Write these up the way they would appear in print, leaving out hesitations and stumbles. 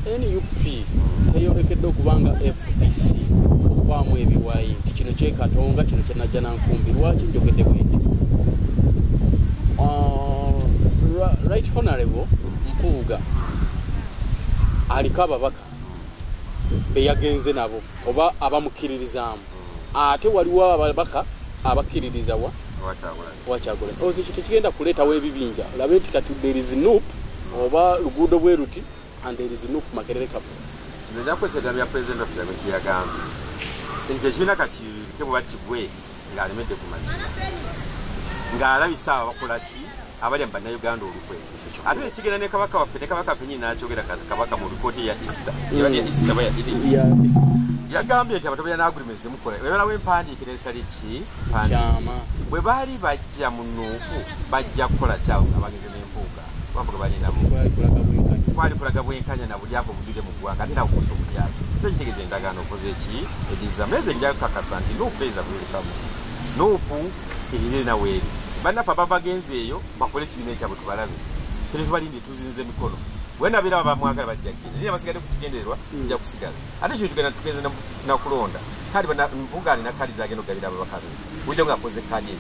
NUP teyolekedde okubanga FDC okwamu ebiwayi nti kino kyekatonga kino kyenajja nankumbi lwaki njogedde bwete right honorable Mpuuga aliko ababaka beyagenze nabo oba abamukiririzaamu ate waliwo ababaka abakkiririza Wakyagula ozi kiti kigenda kuleetawo ebibinja olabe nti kati there is NUP oba luguudo bwe ruti and there is NUP Makerere kafu nze nakwesera bya president of the kiyagamba nti ekibiina kati kebwe bakigwe ng'alemedde ku mazima ng'alabisa abakola ki abali mu bannayuganda olukwe ate ekigenda ne kabaka waffe ne kabaka penyini n'akyogera kabaka mu ripoti ya Easter yagambye nti abantu balina agreement zimukola ebala w'empandiike n'ensala kyama bwe baali bajja mu Nuupu bajja kukola kyawo nga bagenze n'empuuga bavuga balinabo kwali kulaga bwenkanya na buli ako bujuje mu ggwanga ate nakukosa obulyago kyo kitegeeza endagaano okoze ki edizameze nja kukakasa nti Nuupu eza bwelekamu Nuupu erire naweeri bannaffe ababagenze eyo bakole ekibiina ekyabwe tubalabe tetubalinde tuzinze mikono bwenabeera abamwagala bajjagenda naye basigadde kukigendererwa nja kusigala ate kino tugenze nakulonda kadi Mpuuga alina kadi zagenda okugabira ababaka be bujja ng'akoze kadi eyo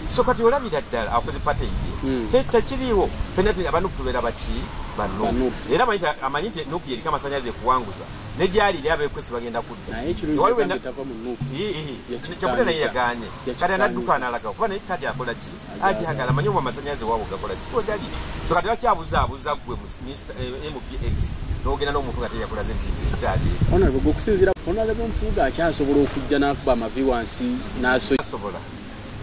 so kati olabira ddala akoze pate ye tekiriiwo fena abanupu tubeera baki bannu era amanyi nti Nuupu yeriko amasannyalaze kuwanguza ne gyali eri abeekwesi bagenda kudda kyokule naye yaganye kati anadduka analagawo kuba naye kadi akola ki agihagala amanyi omu amasannyalaze waabo gakola ki wegali so kati bakyabuzabuza gwe MPX n'ogenda n'omuntu nga teyakulaze nti ekyali honorable okusinziira honorable Mpuuga akyasobola okujja n'akuba amavi wansi n'asobola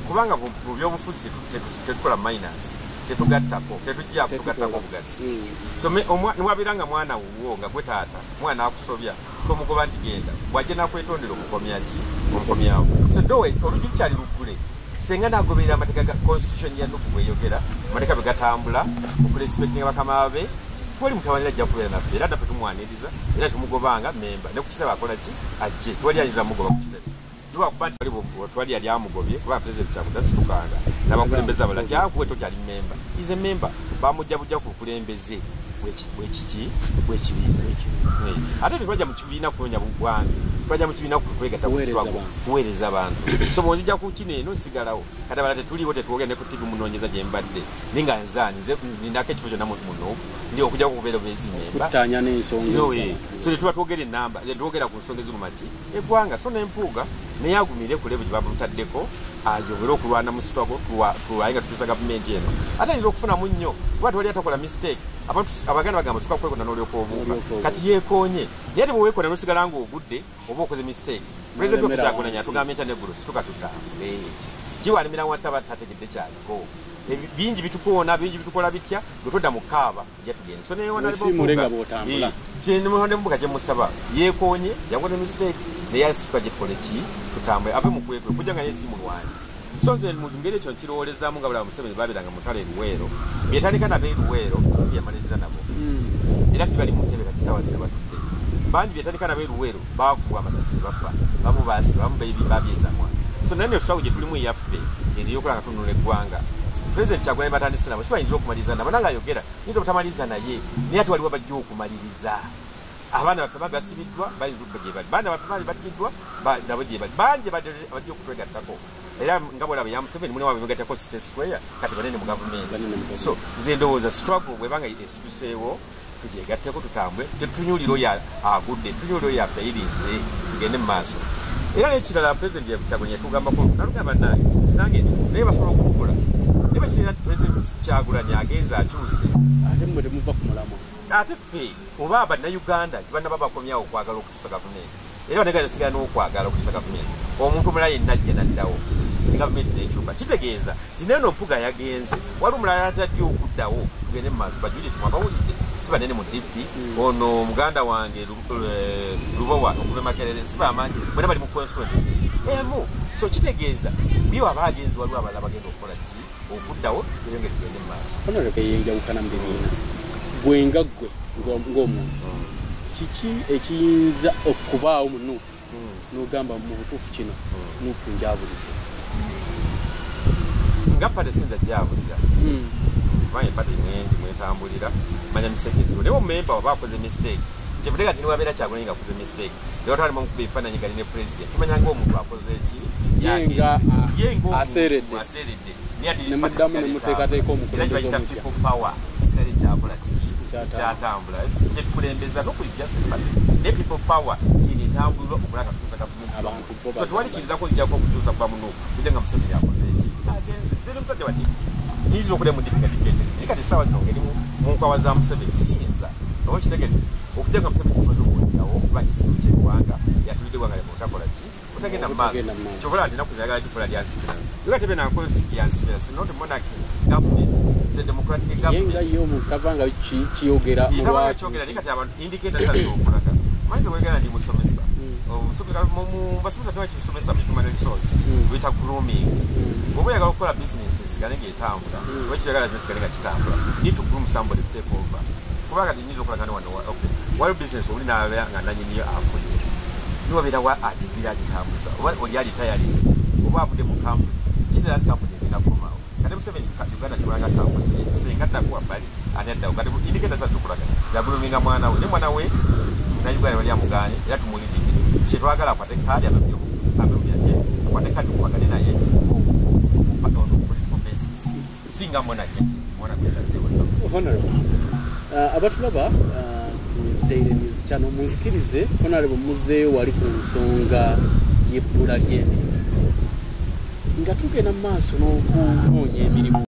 kubanga mu byobufuzi tetukola minus tetugattako tetujja kugattako obugazi so niwabiranga mwana wuwo nga gwe taata mwana akusobya tomugoba nti genda bwajja nakwetondera omukomya ki omukomyawo so dowe olugi lukyali luggule senga nagoberera amateeka ga constitution ya Nuupu bweyogera amateeka bwe gatambula okurespectinga bakama babe twali mutawanira ajja kubeera naffe era naffe tumwaniriza era tumugobanga memba ne ku kitebe akola ki ajje twali ayinza mugoba ku kitebe lwakuba nti twali yali amugobye kuba president kyamutasituukanga n'abakulembeze abalala kyakuwe tokyali memba is a member bamujjabujja ku bukulembeze bwekibiina ate tetwajja mu kibiina kunonya bugwange twajja mu kibiina kwegatta kuweereza abantu so bwonzijja ku kino eno sigalawo kati abala tetuliwo tetwogera ne ku TV munoonyeza gye mbadde naye nga nze ninako ekifo kyonna muno ndi okujja kukubeera bwezi memba so tetuba twogera enamba twogera ku nsonga eziruma ki eggwanga so n'Empuuga naye agumire ku level gye bamutaddeko ajobere okulwana mu struggle tulwaye nga tutuusa gavumenti eno ate ayinza okufunamu nnyo kuba tewali atakola mistake abantu abaganda bagamba tuka kwekona n'olyoka obuuka kati yeekoonye naye ate bweweekona n'osigala ng'ogudde oba okoze mistake president of Kyagulanyi atugamba enkya n'eggulo situka tutambule kiwalimira wansi abatategedde kyaliko bingi bitukoona bingi bitukola bitya bwe todda mu kaaba jatugenda so nemubuga gyemusaba yeekoonye yakola mistake naye asituka gye tukole ki tutambule ave mu kwekwe kujja nga yesi mulwanyi so nze mu ngeri ekyo nkirowoolezaamu nga bulaba Museveni baabiranga mutala eruweero byetandika nabo eruweero si byamaliriza nabo era si bali mu ntebe kati sawa zira batudde bangi byetandika nabo eruweero baakubwa amasasi ne bafa bamu baasi bamu babyetamwa so naye netushawo gye tulimu eyaffe eriyokola nga tununula eggwanga President Kyagulanyi batandise nabo sibayinza okumaliriza nabo nanga ayogera yinza obutamaliza naye naye ate waliwo bajja okumaliriza abaana baffe basibiddwa bayinza okuba gye bali baana baffe baali battiddwa nabo gye bali bangi bajja okutwegattako era nga bwolaba ya Museveni mune waabwe begattako City Square kati banene mu gavumenti so nze ndowooza struggle bwebanga esituseewo tugyegatteko tutambule tetunyulira oyo agudde tunyulira oyo afayirinze tugende mu maaso era n'ekirala President Kyagulanyi yatugambako nalugamba nange sinange naye basobola okukola naye bakirina nti President Kyagulanyi agenze akyuse ate mmwe temuva ku mulamwa ate ffe oba bannayuganda tibannaba bakomyawo okwagala okutuusa gavumenti era banagasigala n'okwagala okutuusa gavumenti omuntu omulala yenna ajja naddawo gavumenti n'ekyuka kitegeeza nti neno Mpuuga yagenze wali omulala atajja okuddawo tugende mu maaso bajulire tumwabawulidde si banene mu DP ono muganda wange Lubowa okuva Makerere si bamanyi bwena bali mu consultant emu so kitegeeza biwa abagenzi waliwo abalala bagenda okukola ki okuddawo tuyongere tugende mu maaso honorable yenjawukana mu bibiina gwe nga ggwe ng'omuntu kiki ekiyinza okubaawo mu Nuupu n'ogamba mu butuufu kino Nuupu njabulidde nga pate sinza jabulira kubanga empata imwengi mwetambulira manya misekezo naye omumemba oba akoze mistake kyebuteka ti niwabeera Kyagulanyi nga akoze mistake naye otwalimu omukuba ebifaananyi gali ne president tumanya ng'omuntu akoze ki yenga aseredde nemuddamu nemuteekateeka omukulembeze omutya people power kisigale kyakola ki kyatambula kyetukulembeza nokulikyasepati ne people power inetambulwa okulanga kutuusa gavumenti so tewali kiyinzako zijjako okutuusa kuba muno kujja nga Museveni akoze ki agenze teri omusajja wadde nyinza okudya mu dipinga dikete naye kati essaawa zino ngeri mu nkwawa za Museveni siyinza oba kitegete okujja nga Museveni kimaze okuwulirawo okuba kisibu ky'eggwanga yatulidde eggwanga lyakutakola ki otagenda mu maaso kyobola nti ennaku zayagala difula lyansikirana yoga tebe nankosi yansibira sinot monarchy government is a democratic government yenga yo mukava nga kiyogera mulwaki kyogera naye kati abantu indicator zazo okulaga manzi wegala ndi musomesa omusomesa mu basomesa twa kisomesa mu human resource wita grooming obo yagala okukola businesses gane ngetambula wechi yagala business gane kitambula need to groom somebody to take over kuba kati nyizo okulaga ne wano okay wali business oli na nga nanyini afunye niwo bera wa adibira kitambuza oba oli ali tayari oba avude mu company kinza that company inakoma kati Museveni Uganda kiwanga company singa takuwa bali anenda kati indiketa za zukulaga yaguluminga mwana we ne mwana we na Uganda wali amuganye era tumulidi kyetwagala akwate kadi ababiyo kufusa abyaje akwate kadi kubagane naye patono political basis singa mwana kiti mwana kwenda dewo honorable abatulaba Daily News channel muzikirize honorable muzeeyo wali ku nsonga y'ebbula ly'emirimu nga tugenda mu maaso n'okunoonya emirimu